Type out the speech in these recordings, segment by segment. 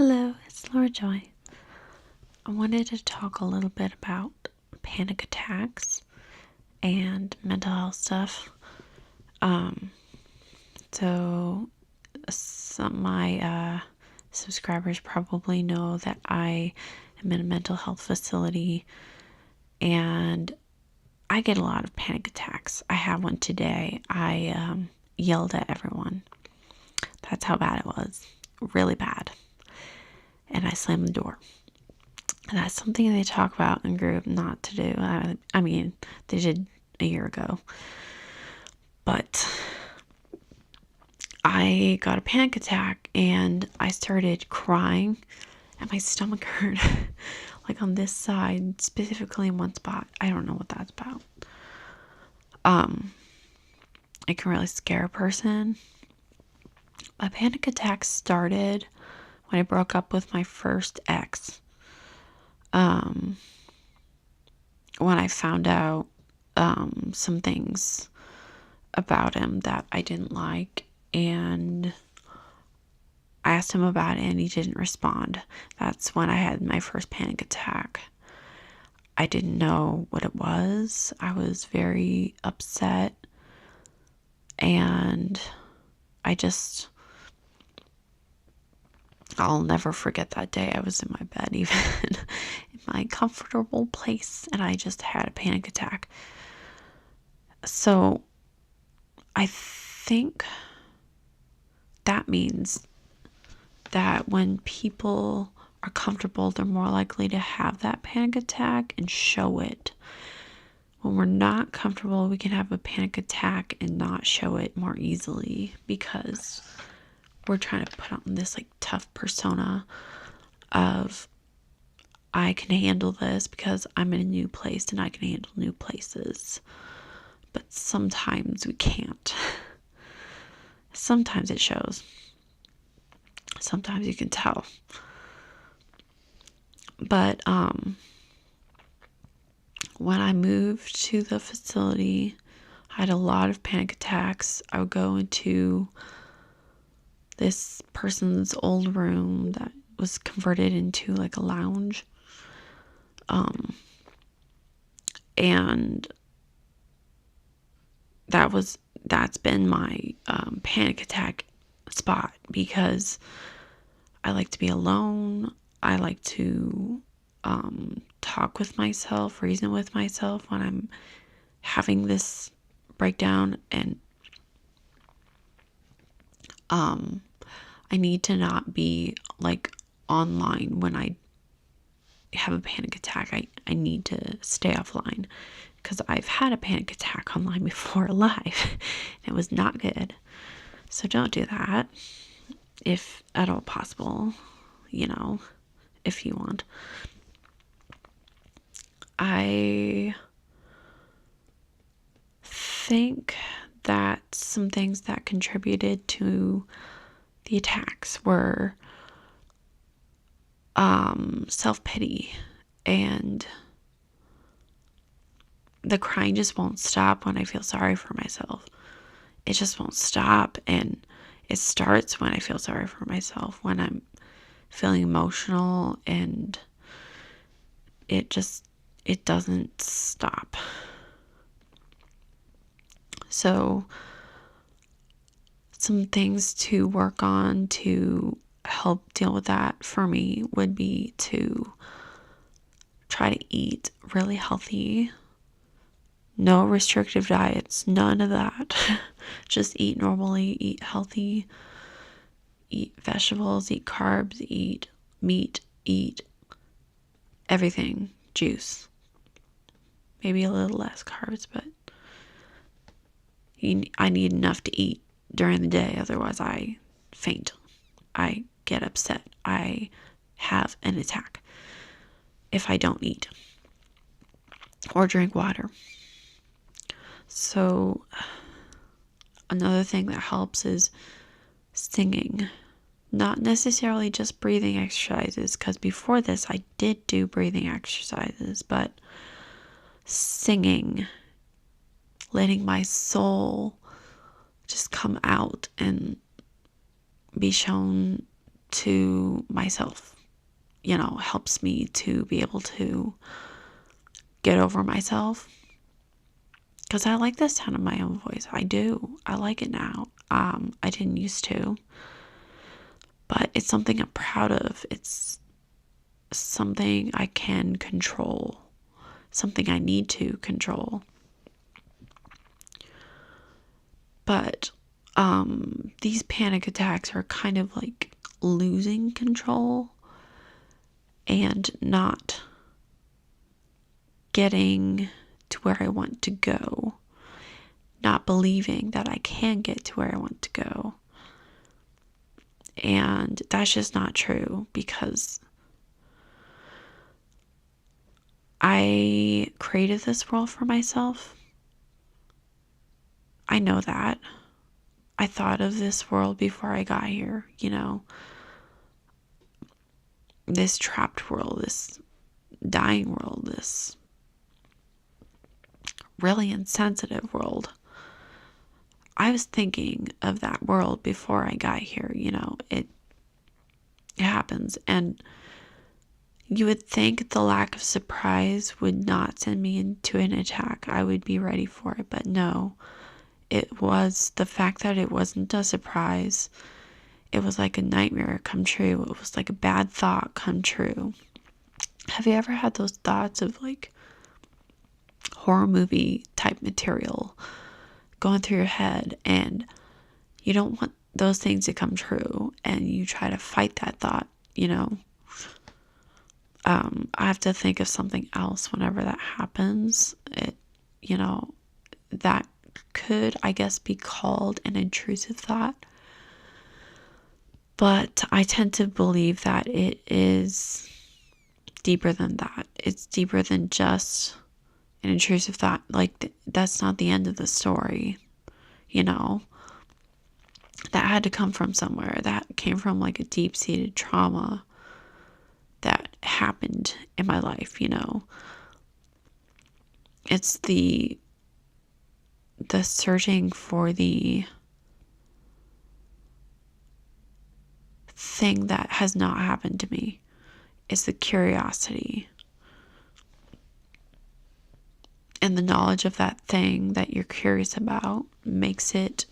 Hello, it's Laura Joy. I wanted to talk a little bit about panic attacks and mental health stuff. So some of my subscribers probably know that I am in a mental health facility and I get a lot of panic attacks. I had one today. I yelled at everyone. That's how bad it was. Really bad. And I slammed the door. And that's something they talk about in group not to do. I mean, they did a year ago. But I got a panic attack and I started crying and my stomach hurt. Like on this side, specifically in one spot. I don't know what that's about. It can really scare a person. A panic attack started when I broke up with my first ex. When I found out some things about him that I didn't like, and I asked him about it and he didn't respond. That's when I had my first panic attack. I didn't know what it was. I was very upset, and I'll never forget that day. I was in my bed, even in my comfortable place, and I just had a panic attack. So I think that means that when people are comfortable, they're more likely to have that panic attack and show it. When we're not comfortable, we can have a panic attack and not show it more easily because we're trying to put on this like tough persona of I can handle this because I'm in a new place and I can handle new places. But sometimes we can't. Sometimes it shows. Sometimes you can tell. But when I moved to the facility, I had a lot of panic attacks. I would go into this person's old room that was converted into like a lounge. And that's been my panic attack spot because I like to be alone. I like to talk with myself, reason with myself when I'm having this breakdown, and I need to not be like online when I have a panic attack. I need to stay offline because I've had a panic attack online before live. It was not good. So don't do that if at all possible, if you want. I think that some things that contributed to the attacks were self-pity, and the crying just won't stop when I feel sorry for myself. It just won't stop, and it starts when I feel sorry for myself, when I'm feeling emotional, and it doesn't stop. So some things to work on to help deal with that for me would be to try to eat really healthy. No restrictive diets, none of that. Just eat normally, eat healthy, eat vegetables, eat carbs, eat meat, eat everything, juice. Maybe a little less carbs, but I need enough to eat during the day, otherwise I faint. I get upset. I have an attack if I don't eat or drink water. So another thing that helps is singing. Not necessarily just breathing exercises, because before this I did do breathing exercises, but singing, letting my soul just come out and be shown to myself, helps me to be able to get over myself. Because I like the sound of my own voice. I do. I like it now. I didn't used to. But it's something I'm proud of. It's something I can control. Something I need to control. But these panic attacks are kind of like losing control and not getting to where I want to go. Not believing that I can get to where I want to go. And that's just not true, because I created this world for myself. I know that. I thought of this world before I got here, this trapped world, this dying world, this really insensitive world. I was thinking of that world before I got here, it happens. And you would think the lack of surprise would not send me into an attack. I would be ready for it, but no. It was the fact that it wasn't a surprise. It was like a nightmare come true. It was like a bad thought come true. Have you ever had those thoughts of like horror movie type material going through your head, and you don't want those things to come true, and you try to fight that thought, I have to think of something else whenever that happens. That could, I guess, be called an intrusive thought. But I tend to believe that it is deeper than that. It's deeper than just an intrusive thought. Like, that's not the end of the story, That had to come from somewhere. That came from like a deep-seated trauma that happened in my life, It's the searching for the thing that has not happened to me. It's the curiosity. And the knowledge of that thing that you're curious about makes it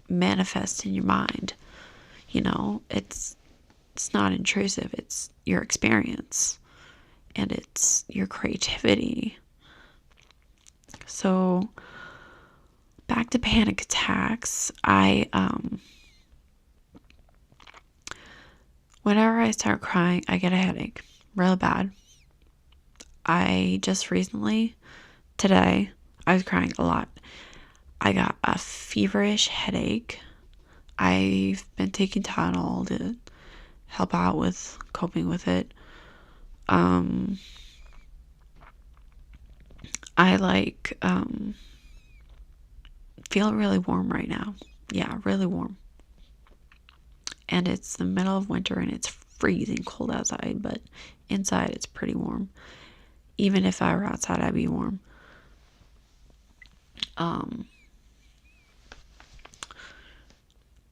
manifest in your mind. It's not intrusive. It's your experience. And it's your creativity. So, back to panic attacks. Whenever I start crying, I get a headache. Real bad. I just recently, today, I was crying a lot. I got a feverish headache. I've been taking Tylenol to help out with coping with it. I feel really warm right now. Yeah, really warm. And it's the middle of winter and it's freezing cold outside, but inside it's pretty warm. Even if I were outside, I'd be warm.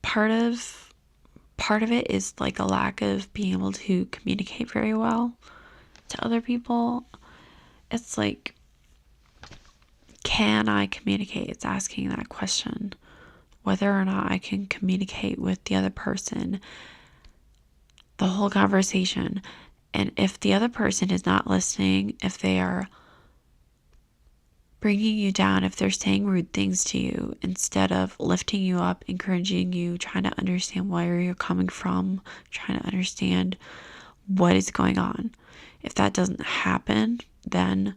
Part of it is like a lack of being able to communicate very well to other people. It's like, can I communicate? It's asking that question. Whether or not I can communicate with the other person, the whole conversation. And if the other person is not listening, if they are bringing you down, if they're saying rude things to you instead of lifting you up, encouraging you, trying to understand where you're coming from, trying to understand what is going on. If that doesn't happen, then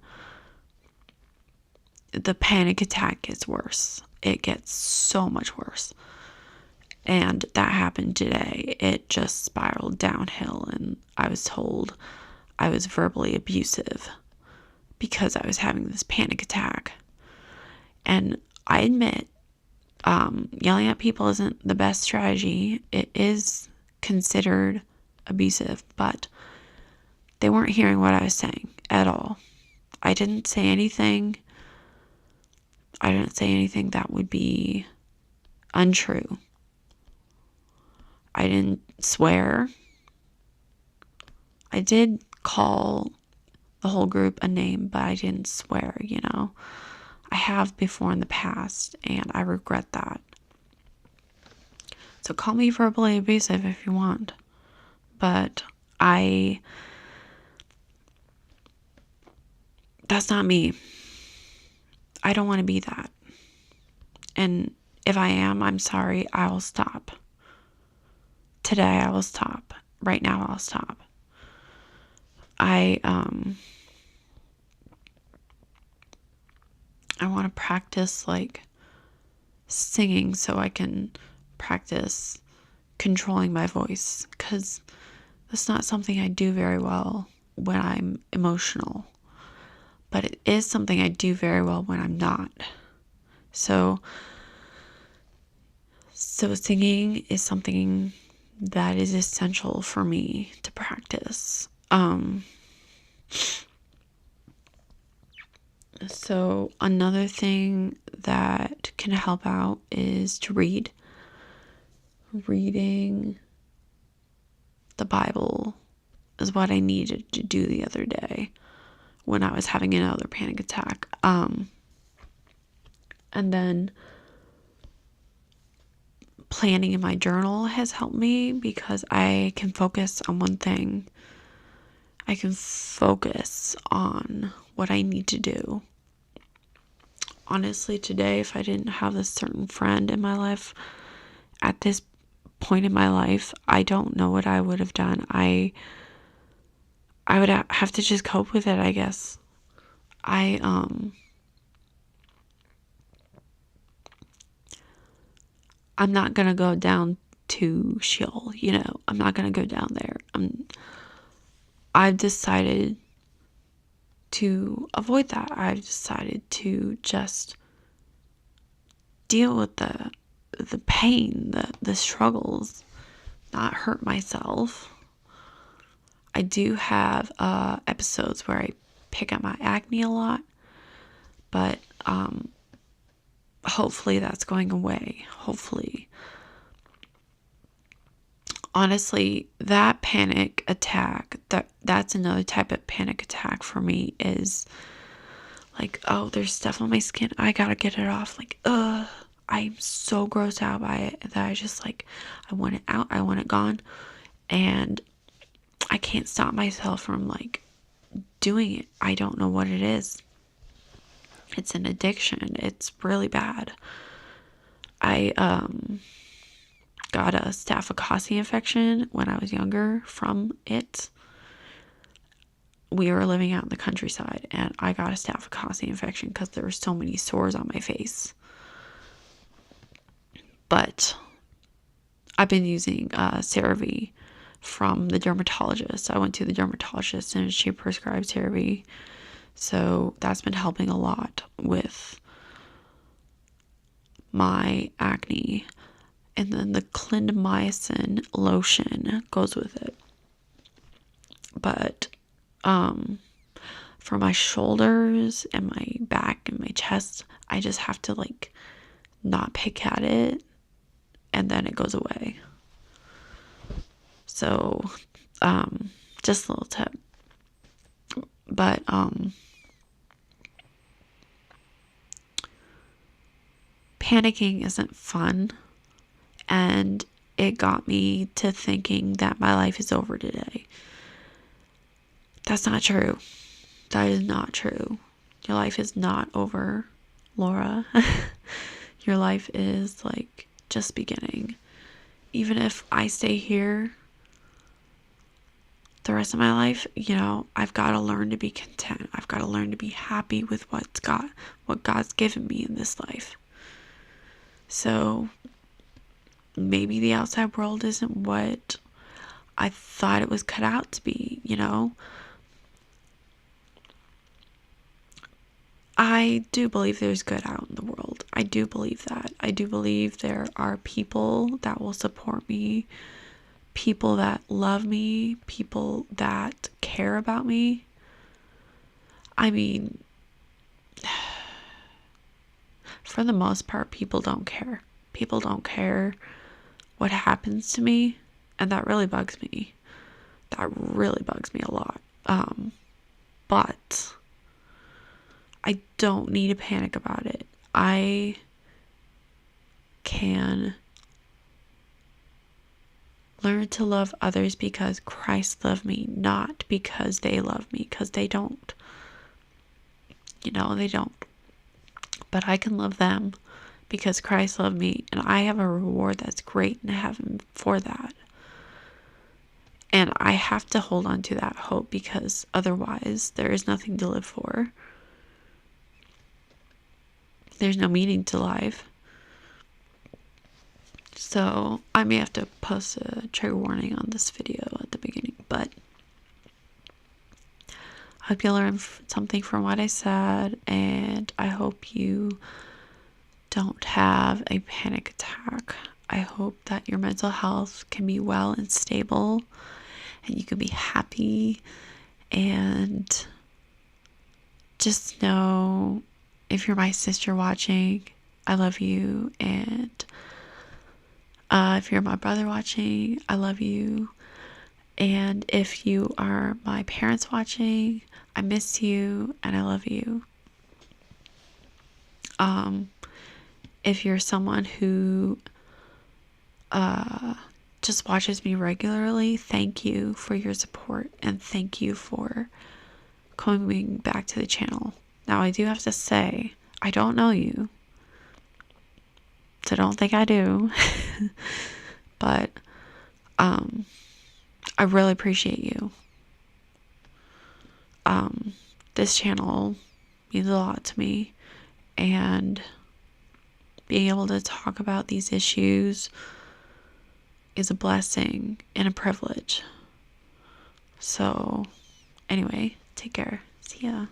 the panic attack gets worse. It gets so much worse. And that happened today. It just spiraled downhill, and I was told I was verbally abusive because I was having this panic attack. And I admit, yelling at people isn't the best strategy. It is considered abusive, but they weren't hearing what I was saying at all. I didn't say anything that would be untrue. I didn't swear. I did call the whole group a name, but I didn't swear, I have before in the past, and I regret that. So call me verbally abusive if you want. But that's not me. I don't want to be that. And if I am, I'm sorry. I will stop. Today I will stop. Right now I'll stop. I want to practice like singing so I can practice controlling my voice, because that's not something I do very well when I'm emotional, but it is something I do very well when I'm not. So singing is something that is essential for me to practice. So another thing that can help out is to read. Reading the Bible is what I needed to do the other day when I was having another panic attack. And then planning in my journal has helped me because I can focus on one thing. I can focus on what I need to do. Honestly, today, if I didn't have this certain friend in my life at this point in my life, I don't know what I would have done. I would have to just cope with it, I guess. I'm not gonna go down to Sheol, I'm not gonna go down there. I've decided to avoid that. I've decided to just deal with the pain, the struggles, not hurt myself. I do have episodes where I pick up my acne a lot, but hopefully that's going away. Hopefully. Honestly, that panic attack, that's another type of panic attack for me, is like, oh, there's stuff on my skin, I gotta get it off. Like, I'm so grossed out by it that I just like, I want it out, I want it gone, and I can't stop myself from like doing it. I don't know what it is. It's an addiction. It's really bad. I got a Staphylococcus infection when I was younger from it. We were living out in the countryside, and I got a Staphylococcus infection because there were so many sores on my face. But I've been using CeraVe from the dermatologist. I went to the dermatologist and she prescribed CeraVe. So that's been helping a lot with my acne. And then the clindamycin lotion goes with it. But for my shoulders and my back and my chest, I just have to like not pick at it, and then it goes away. So just a little tip. But panicking isn't fun, and it got me to thinking that my life is over today. That's not true. That is not true. Your life is not over, Laura. Your life is like just beginning. Even if I stay here the rest of my life, I've got to learn to be content. I've got to learn to be happy with what God's given me in this life. So maybe the outside world isn't what I thought it was cut out to be, I do believe there's good out in the world. I do believe that. I do believe there are people that will support me, people that love me, people that care about me. I mean, for the most part, people don't care. People don't care what happens to me, and that really bugs me. That really bugs me a lot. But I don't need to panic about it. I can learn to love others because Christ loved me, not because they love me, because they don't. They don't. But I can love them because Christ loved me, and I have a reward that's great in heaven for that. And I have to hold on to that hope, because otherwise there is nothing to live for. There's no meaning to life. So I may have to post a trigger warning on this video at the beginning, but I hope you learned something from what I said, and I hope you don't have a panic attack. I hope that your mental health can be well and stable, and you can be happy. And just know, if you're my sister watching, I love you. And if you're my brother watching, I love you. And if you are my parents watching, I miss you and I love you. If you're someone who just watches me regularly, thank you for your support, and thank you for coming back to the channel. Now, I do have to say, I don't know you, so don't think I do. But I really appreciate you. This channel means a lot to me, and being able to talk about these issues is a blessing and a privilege. So, anyway, take care. See ya.